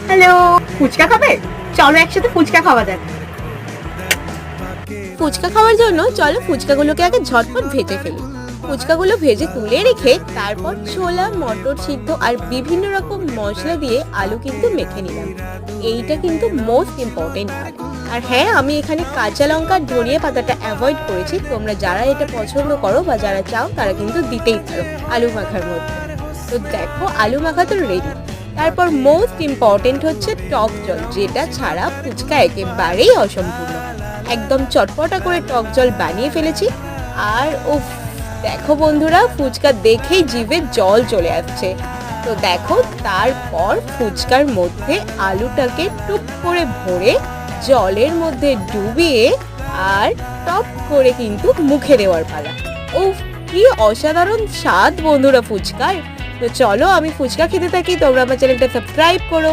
Hello, fuchka খাবে? চলো একসাথে ফুচকা খাওয়া যাক। ফুচকা খাওয়ার জন্য চলো ফুচকাগুলোকে আগে ঝটপট ভেজে ফেলি। ফুচকাগুলো ভেজে তুলে রেখে তারপর ছোলা, মটর সিদ্ধ আর বিভিন্ন রকম মশলা দিয়ে আলু কিন্তু মেখে নিলাম। এইটা কিন্তু মোস্ট ইম্পর্টেন্ট পার্ট। আর হ্যাঁ, আমি এখানে কাঁচা লঙ্কা আর ধনিয়া পাতাটা অ্যাভয়েড করেছি। তোমরা যারা এটা পছন্দ করো বা যারা চাও তারা কিন্তু দিতেই পারো আলু মাখার মধ্যে। তো দেখো আলু মাখা তো রেডি। তারপর মোস্ট ইম্পর্টেন্ট হচ্ছে টক জল, যেটা ছাড়া ফুচকা একেবারেই অসম্পূর্ণ। একদম চটপটা করে টক জল বানিয়ে ফেলেছি। আর উফ, দেখো বন্ধুরা, ফুচকা দেখেই জিভে জল চলে আসছে। তো দেখো, তারপর ফুচকার মধ্যে আলুটাকে টুপ করে ভরে জলের মধ্যে ডুবিয়ে আর টপ করে কিন্তু মুখে দেওয়ার পালা। উফ, কি অসাধারণ স্বাদ বন্ধুরা ফুচকার। তো চলো আমি ফুচকা খেতে থাকি, তোমরা আমার চ্যানেলটা সাবস্ক্রাইব করো।